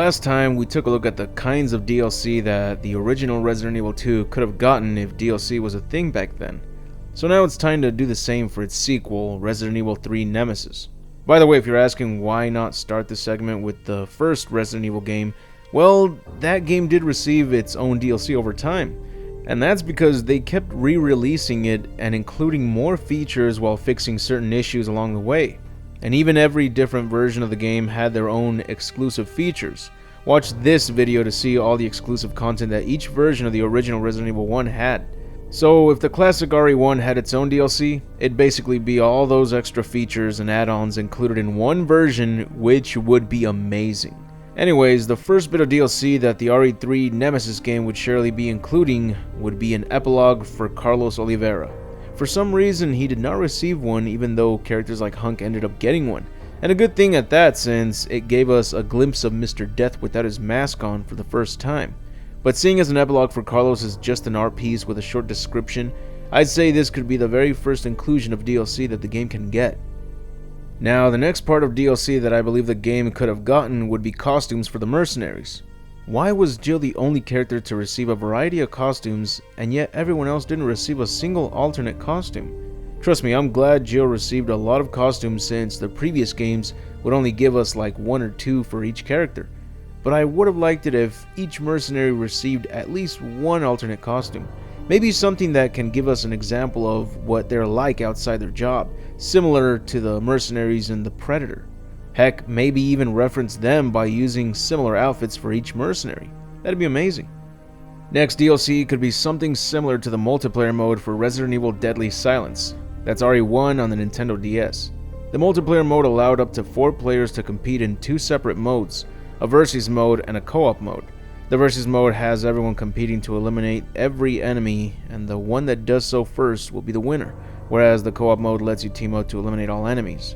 last time we took a look at the kinds of DLC that the original Resident Evil 2 could have gotten if DLC was a thing back then. So now it's time to do the same for its sequel, Resident Evil 3 Nemesis. By the way, if you're asking why not start this segment with the first Resident Evil game, well, that game did receive its own DLC over time. And that's because they kept re-releasing it and including more features while fixing certain issues along the way. And even every different version of the game had their own exclusive features. Watch this video to see all the exclusive content that each version of the original Resident Evil 1 had. So if the classic RE1 had its own DLC, it'd basically be all those extra features and add-ons included in one version, which would be amazing. Anyways, the first bit of DLC that the RE3 Nemesis game would surely be including would be an epilogue for Carlos Oliveira. For some reason, he did not receive one, even though characters like Hunk ended up getting one. And a good thing at that, since it gave us a glimpse of Mr. Death without his mask on for the first time. But seeing as an epilogue for Carlos is just an art piece with a short description, I'd say this could be the very first inclusion of DLC that the game can get. Now, the next part of DLC that I believe the game could have gotten would be costumes for the mercenaries. Why was Jill the only character to receive a variety of costumes, and yet everyone else didn't receive a single alternate costume? Trust me, I'm glad Jill received a lot of costumes since the previous games would only give us like one or two for each character. But I would have liked it if each mercenary received at least one alternate costume. Maybe something that can give us an example of what they're like outside their job, similar to the mercenaries in The Predator. Heck, maybe even reference them by using similar outfits for each mercenary. That'd be amazing. Next DLC could be something similar to the multiplayer mode for Resident Evil Deadly Silence. That's RE1 on the Nintendo DS. The multiplayer mode allowed up to 4 players to compete in 2 separate modes, a versus mode and a co-op mode. The versus mode has everyone competing to eliminate every enemy, and the one that does so first will be the winner, whereas the co-op mode lets you team up to eliminate all enemies.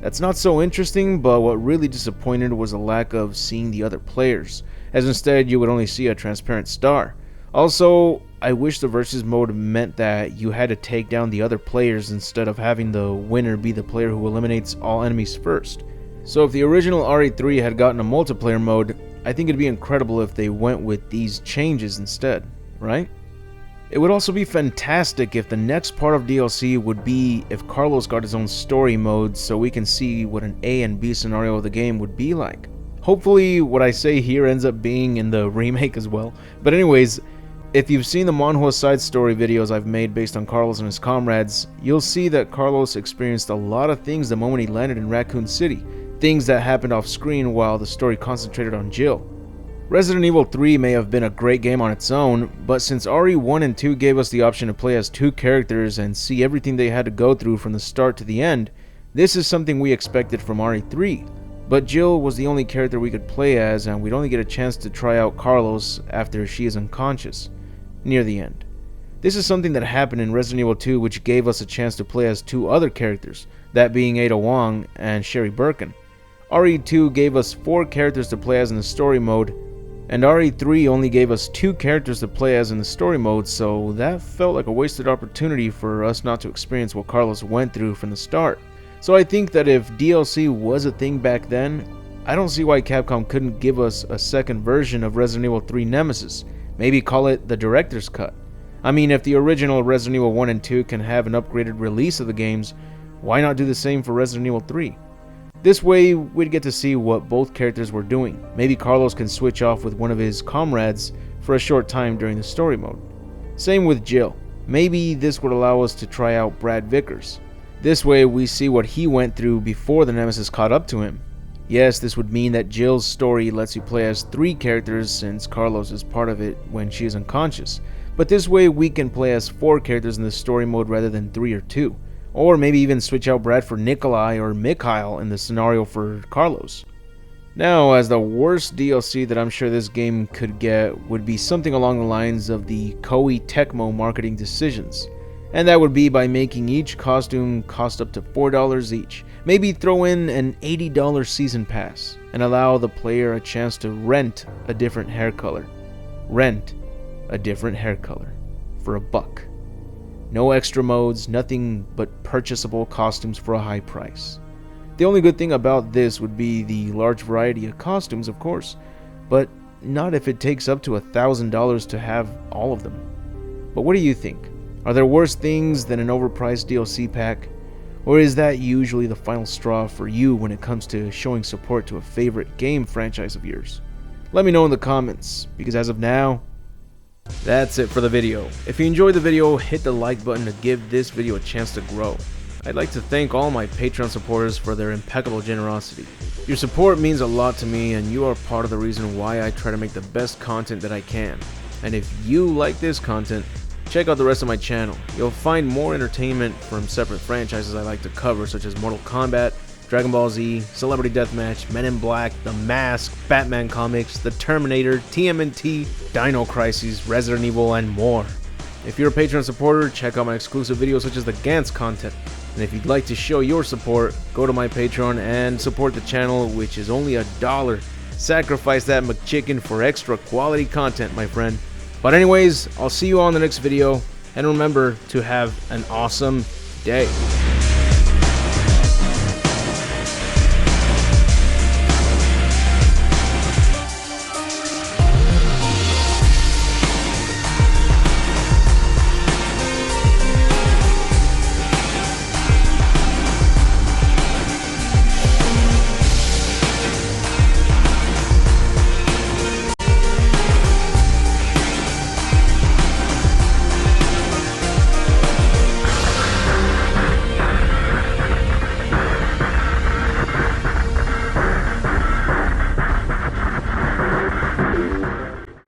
That's not so interesting, but what really disappointed was the lack of seeing the other players, as instead you would only see a transparent star. Also, I wish the versus mode meant that you had to take down the other players instead of having the winner be the player who eliminates all enemies first. So if the original RE3 had gotten a multiplayer mode, I think it'd be incredible if they went with these changes instead, right? It would also be fantastic if the next part of DLC would be if Carlos got his own story mode so we can see what an A and B scenario of the game would be like. Hopefully what I say here ends up being in the remake as well. But anyways, if you've seen the Monhua side story videos I've made based on Carlos and his comrades, you'll see that Carlos experienced a lot of things the moment he landed in Raccoon City. Things that happened off screen while the story concentrated on Jill. Resident Evil 3 may have been a great game on its own, but since RE1 and 2 gave us the option to play as 2 characters and see everything they had to go through from the start to the end, this is something we expected from RE3. But Jill was the only character we could play as, and we'd only get a chance to try out Carlos after she is unconscious, near the end. This is something that happened in Resident Evil 2, which gave us a chance to play as 2 other characters, that being Ada Wong and Sherry Birkin. RE2 gave us 4 characters to play as in the story mode, and RE3 only gave us 2 characters to play as in the story mode, so that felt like a wasted opportunity for us not to experience what Carlos went through from the start. So I think that if DLC was a thing back then, I don't see why Capcom couldn't give us a second version of Resident Evil 3 Nemesis. Maybe call it the director's cut. I mean, if the original Resident Evil 1 and 2 can have an upgraded release of the games, why not do the same for Resident Evil 3? This way, we'd get to see what both characters were doing. Maybe Carlos can switch off with one of his comrades for a short time during the story mode. Same with Jill. Maybe this would allow us to try out Brad Vickers. This way, we see what he went through before the Nemesis caught up to him. Yes, this would mean that Jill's story lets you play as 3 characters since Carlos is part of it when she is unconscious. But this way, we can play as 4 characters in the story mode rather than 3 or 2. Or maybe even switch out Brad for Nikolai or Mikhail in the scenario for Carlos. Now, as the worst DLC that I'm sure this game could get would be something along the lines of the Koei Tecmo marketing decisions. And that would be by making each costume cost up to $4 each. Maybe throw in an $80 season pass and allow the player a chance to rent a different hair color. Rent a different hair color for $1. No extra modes, nothing but purchasable costumes for a high price. The only good thing about this would be the large variety of costumes, of course. but not if it takes up to $1,000 to have all of them. But what do you think? Are there worse things than an overpriced DLC pack? Or is that usually the final straw for you when it comes to showing support to a favorite game franchise of yours? Let me know in the comments, because as of now, that's it for the video. If you enjoyed the video, hit the like button to give this video a chance to grow. I'd like to thank all my Patreon supporters for their impeccable generosity. Your support means a lot to me, and you are part of the reason why I try to make the best content that I can. And if you like this content, check out the rest of my channel. You'll find more entertainment from separate franchises I like to cover, such as Mortal Kombat, Dragon Ball Z, Celebrity Deathmatch, Men in Black, The Mask, Batman comics, The Terminator, TMNT, Dino Crisis, Resident Evil, and more. If you're a Patreon supporter, check out my exclusive videos such as the Gantz content. And if you'd like to show your support, go to my Patreon and support the channel, which is only $1. Sacrifice that McChicken for extra quality content, my friend. But anyways, I'll see you all in the next video, and remember to have an awesome day.